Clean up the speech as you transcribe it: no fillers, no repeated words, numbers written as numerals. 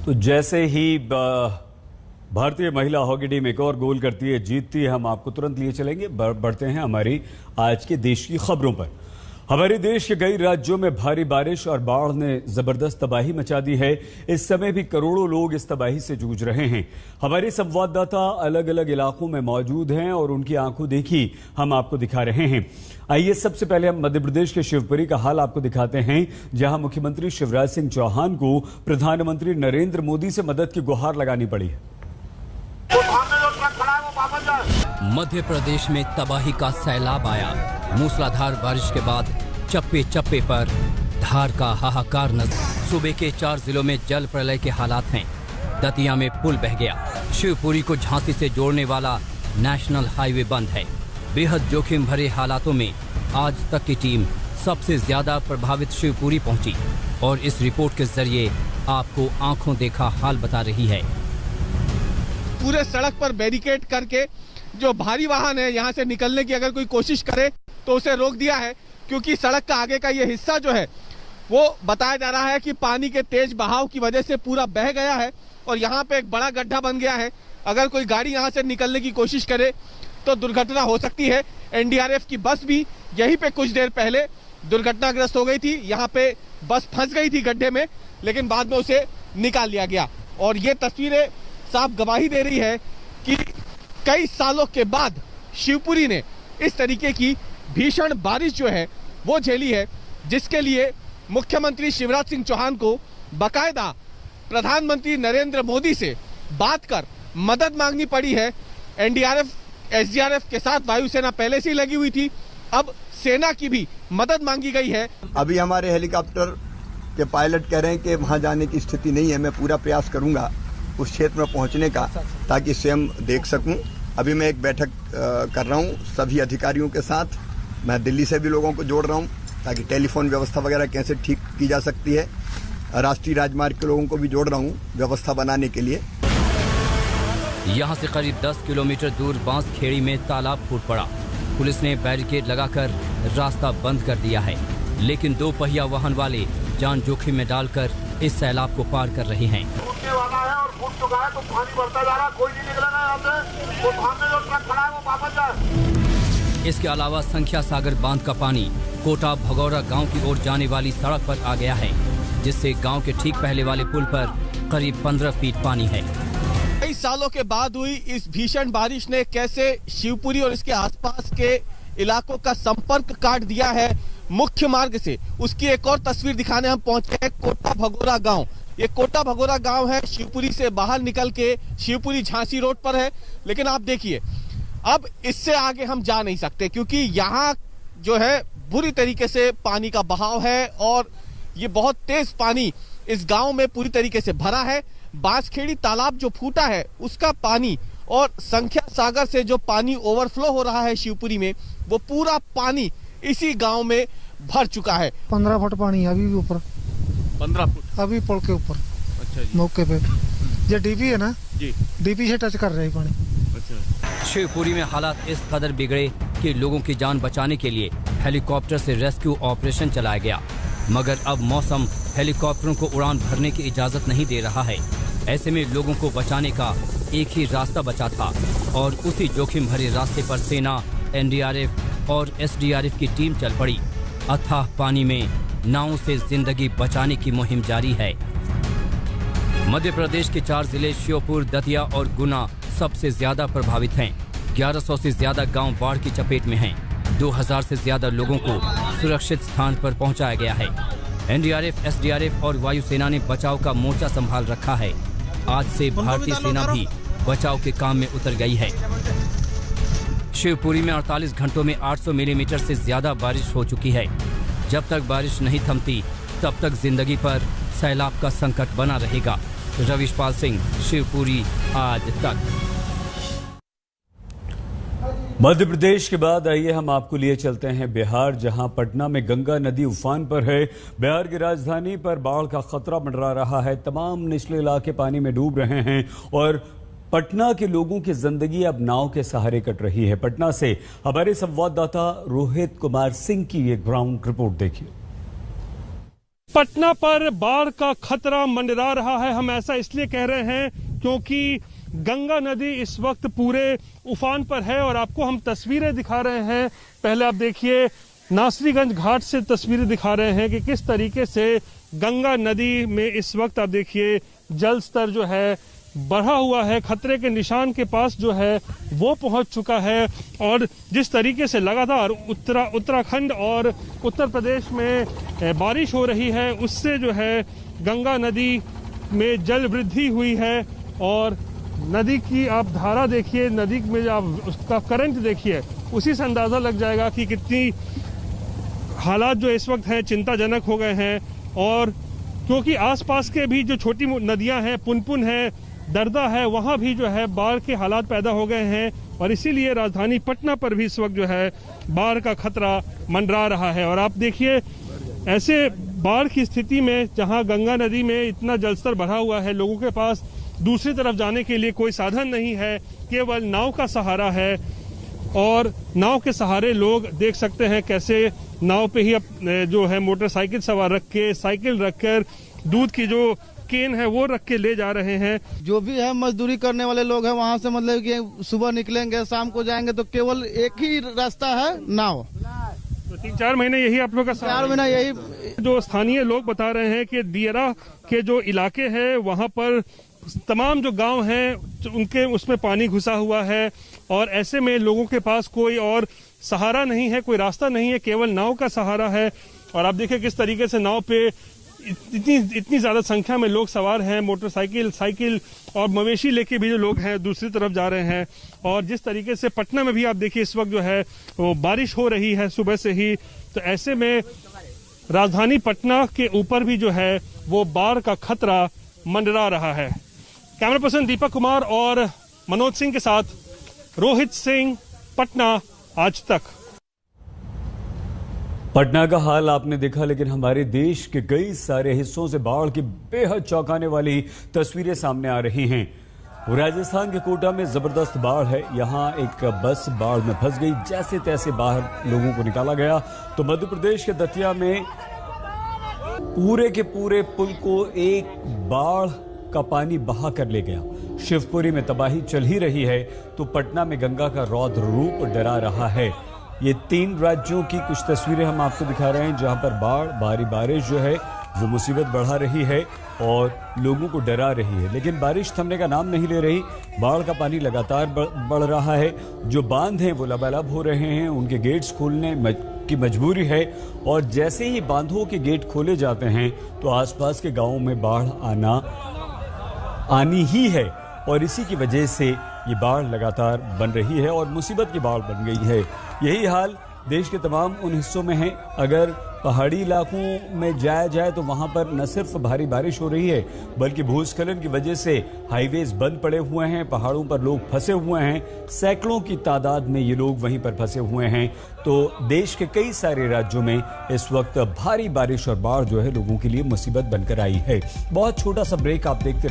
तो जैसे ही भारतीय महिला हॉकी टीम एक और गोल करती है, जीतती है, हम आपको तुरंत लिए चलेंगे। बढ़ते हैं हमारी आज के देश की खबरों पर। हमारे देश के कई राज्यों में भारी बारिश और बाढ़ ने जबरदस्त तबाही मचा दी है। इस समय भी करोड़ों लोग इस तबाही से जूझ रहे हैं। हमारे संवाददाता अलग अलग इलाकों में मौजूद हैं और उनकी आंखों देखी हम आपको दिखा रहे हैं। आइए सबसे पहले हम मध्य प्रदेश के शिवपुरी का हाल आपको दिखाते हैं, जहां मुख्यमंत्री शिवराज सिंह चौहान को प्रधानमंत्री नरेंद्र मोदी से मदद की गुहार लगानी पड़ी है। मध्य प्रदेश में तबाही का सैलाब आया। मूसलाधार बारिश के बाद चप्पे चप्पे पर धार का हाहाकार नजर। सूबे के 4 जिलों में जल प्रलय के हालात हैं। दतिया में पुल बह गया। शिवपुरी को झांसी से जोड़ने वाला नेशनल हाईवे बंद है। बेहद जोखिम भरे हालातों में आज तक की टीम सबसे ज्यादा प्रभावित शिवपुरी पहुंची और इस रिपोर्ट के जरिए आपको आंखों देखा हाल बता रही है। पूरे सड़क पर बैरिकेड करके जो भारी वाहन है यहाँ से निकलने की अगर कोई कोशिश करे तो उसे रोक दिया है, क्योंकि सड़क का आगे का ये हिस्सा जो है वो बताया जा रहा है कि पानी के तेज बहाव की वजह से पूरा बह गया है और यहाँ पे एक बड़ा गड्ढा बन गया है। अगर कोई गाड़ी यहाँ से निकलने की कोशिश करे तो दुर्घटना हो सकती है। एनडीआरएफ की बस भी यहीं पे कुछ देर पहले दुर्घटनाग्रस्त हो गई थी। यहाँ पे बस फंस गई थी गड्ढे में, लेकिन बाद में उसे निकाल लिया गया। और ये तस्वीरें साफ गवाही दे रही है कि कई सालों के बाद शिवपुरी ने इस तरीके की भीषण बारिश जो है वो झेली है, जिसके लिए मुख्यमंत्री शिवराज सिंह चौहान को बाकायदा प्रधानमंत्री नरेंद्र मोदी से बात कर मदद मांगनी पड़ी है। एनडीआरएफ, एसडीआरएफ के साथ वायुसेना पहले से ही लगी हुई थी, अब सेना की भी मदद मांगी गई है। अभी हमारे हेलीकॉप्टर के पायलट कह रहे हैं कि वहां जाने की स्थिति नहीं है। मैं पूरा प्रयास करूंगा उस क्षेत्र में पहुंचने का, ताकि स्वयं देख सकूं। अभी मैं एक बैठक कर रहा हूं सभी अधिकारियों के साथ। मैं दिल्ली से भी लोगों को जोड़ रहा हूं ताकि टेलीफोन व्यवस्था वगैरह कैसे ठीक की जा सकती है। राष्ट्रीय राजमार्ग के लोगों को भी जोड़ रहा हूं व्यवस्था बनाने के लिए। यहाँ से करीब 10 किलोमीटर दूर बांसखेड़ी में तालाब फूट पड़ा। पुलिस ने बैरिकेड लगाकर रास्ता बंद कर दिया है, लेकिन 2 पहिया वाहन वाले जान जोखिम में डालकर इस सैलाब को पार कर रहे हैं। फूटने वाला है और फूट चुका है, तो पानी बढ़ता जा रहा है, कोई नहीं निकला यहाँ से। वो सामने जो ट्रक खड़ा है वो वापस जाए। इसके अलावा संख्या सागर बांध का पानी कोटा भगौरा गांव की ओर जाने वाली सड़क पर आ गया है, जिससे गांव के ठीक पहले वाले पुल पर करीब 15 फीट पानी है। कई सालों के बाद हुई इस भीषण बारिश ने कैसे शिवपुरी और इसके आसपास के इलाकों का संपर्क काट दिया है मुख्य मार्ग से, उसकी एक और तस्वीर दिखाने हम पहुंचे हैं कोटा भगोरा गांव। ये कोटा भगोरा गांव है, शिवपुरी से बाहर निकल के शिवपुरी झांसी रोड पर है। लेकिन आप देखिए, अब इससे आगे हम जा नहीं सकते, क्योंकि यहाँ जो है बुरी तरीके से पानी का बहाव है और ये बहुत तेज पानी इस गांव में पूरी तरीके से भरा है। बांसखेड़ी तालाब जो फूटा है उसका पानी और संख्या सागर से जो पानी ओवरफ्लो हो रहा है शिवपुरी में, वो पूरा पानी इसी गांव में भर चुका है। 15 फुट पानी है अभी भी ऊपर। 15 फुट अभी पुल के ऊपर। अच्छा जी। मौके पे ये डीपी है ना जी, डीपी से टच कर रहा है पानी। अच्छा। शिवपुरी में हालात इस कदर बिगड़े कि लोगों की जान बचाने के लिए हेलीकॉप्टर से रेस्क्यू ऑपरेशन चलाया गया, मगर अब मौसम हेलीकॉप्टरों को उड़ान भरने की इजाजत नहीं दे रहा है। ऐसे में लोगों को बचाने का एक ही रास्ता बचा था और उसी जोखिम भरे रास्ते पर सेना, एनडीआरएफ और एसडीआरएफ की टीम चल पड़ी। अथाह पानी में नावों से जिंदगी बचाने की मुहिम जारी है। मध्य प्रदेश के 4 जिले श्योपुर, दतिया और गुना सबसे ज्यादा प्रभावित हैं। 1100 से ज्यादा गांव बाढ़ की चपेट में हैं। 2000 से ज्यादा लोगों को सुरक्षित स्थान पर पहुंचाया गया है। एनडीआरएफ, एसडीआरएफ और वायुसेना ने बचाव का मोर्चा संभाल रखा है। आज से भारतीय सेना भी बचाव के काम में उतर गई है। शिवपुरी में 48 घंटों में 800 मिलीमीटर से ज्यादा बारिश हो चुकी है। जब तक बारिश नहीं थमती तब तक जिंदगी पर सैलाब का संकट बना रहेगा। रविशपाल सिंह, शिवपुरी, आज तक। मध्य प्रदेश के बाद आइए हम आपको लिए चलते हैं बिहार, जहां पटना में गंगा नदी उफान पर है। बिहार की राजधानी पर बाढ़ का खतरा मंडरा रहा है। तमाम निचले इलाके पानी में डूब रहे हैं और पटना के लोगों की जिंदगी अब नाव के सहारे कट रही है। पटना से हमारे संवाददाता रोहित कुमार सिंह की एक ग्राउंड रिपोर्ट देखिए। पटना पर बाढ़ का खतरा मंडरा रहा है। हम ऐसा इसलिए कह रहे हैं क्योंकि गंगा नदी इस वक्त पूरे उफान पर है और आपको हम तस्वीरें दिखा रहे हैं। पहले आप देखिए, नासरीगंज घाट से तस्वीरें दिखा रहे हैं कि किस तरीके से गंगा नदी में इस वक्त आप देखिए जल स्तर जो है बढ़ा हुआ है, खतरे के निशान के पास जो है वो पहुंच चुका है। और जिस तरीके से लगातार उत्तराखंड और उत्तर प्रदेश में बारिश हो रही है, उससे जो है गंगा नदी में जल वृद्धि हुई है। और नदी की आप धारा देखिए, नदी में आप उसका करंट देखिए, उसी से अंदाजा लग जाएगा कि कितनी हालात जो इस वक्त हैं चिंताजनक हो गए हैं। और क्योंकि आसपास के भी जो छोटी नदियां हैं, पुनपुन है, दरदा है, वहां भी जो है बाढ़ के हालात पैदा हो गए हैं और इसीलिए राजधानी पटना पर भी इस वक्त जो है बाढ़ का खतरा मंडरा रहा है। और आप देखिए, ऐसे बाढ़ की स्थिति में जहां गंगा नदी में इतना जलस्तर बढ़ा हुआ है, लोगों के पास दूसरी तरफ जाने के लिए कोई साधन नहीं है, केवल नाव का सहारा है। और नाव के सहारे लोग देख सकते हैं कैसे नाव पे ही जो है मोटरसाइकिल सवार रख के, साइकिल रखकर, दूध की जो केन है वो रख के ले जा रहे हैं। जो भी है मजदूरी करने वाले लोग हैं, वहाँ से मतलब कि सुबह निकलेंगे, शाम को जाएंगे, तो केवल एक ही रास्ता है नाव। तो 3-4 महीने यही आप लोग का 4 महीना यही। जो स्थानीय लोग बता रहे हैं कि दियरा के जो इलाके हैं वहाँ पर तमाम जो गांव हैं उनके उसमें पानी घुसा हुआ है और ऐसे में लोगों के पास कोई और सहारा नहीं है, कोई रास्ता नहीं है, केवल नाव का सहारा है। और आप देखिए किस तरीके से नाव पे इतनी ज्यादा संख्या में लोग सवार हैं, मोटरसाइकिल, साइकिल और मवेशी लेके भी जो लोग हैं दूसरी तरफ जा रहे हैं। और जिस तरीके से पटना में भी आप देखिए इस वक्त जो है वो बारिश हो रही है सुबह से ही, तो ऐसे में राजधानी पटना के ऊपर भी जो है वो बाढ़ का खतरा मंडरा रहा है। कैमरा पर्सन दीपक कुमार और मनोज सिंह के साथ रोहित सिंह, पटना आज तक। पटना का हाल आपने देखा, लेकिन हमारे देश के कई सारे हिस्सों से बाढ़ की बेहद चौंकाने वाली तस्वीरें सामने आ रही हैं। राजस्थान के कोटा में जबरदस्त बाढ़ है। यहां एक बस बाढ़ में फंस गई, जैसे तैसे बाहर लोगों को निकाला गया। तो मध्य प्रदेश के दतिया में पूरे के पूरे पुल को एक बाढ़ का पानी बहा कर ले गया। शिवपुरी में तबाही चल ही रही है तो पटना में गंगा का रौद्र रूप डरा रहा है। ये 3 राज्यों की कुछ तस्वीरें हम आपको दिखा रहे हैं जहां पर बाढ़, भारी बारिश जो है वो मुसीबत बढ़ा रही है और लोगों को डरा रही है। लेकिन बारिश थमने का नाम नहीं ले रही। बाढ़ का पानी लगातार बढ़ रहा है। जो बांध हैं वो लबालब हो रहे हैं, उनके गेट्स खोलने की मजबूरी है। और जैसे ही बांधों के गेट खोले जाते हैं तो आसपास के गांवों में बाढ़ आनी ही है और इसी की वजह से ये बाढ़ लगातार बन रही है और मुसीबत की बाढ़ बन गई है। यही हाल देश के तमाम उन हिस्सों में है। अगर पहाड़ी इलाकों में जाया जाए तो वहां पर न सिर्फ भारी बारिश हो रही है बल्कि भूस्खलन की वजह से हाईवेज बंद पड़े हुए हैं, पहाड़ों पर लोग फंसे हुए हैं, सैकड़ों की तादाद में ये लोग वहीं पर फंसे हुए हैं। तो देश के कई सारे राज्यों में इस वक्त भारी बारिश और बाढ़ जो है लोगों के लिए मुसीबत बनकर आई है। बहुत छोटा सा ब्रेक आप देखते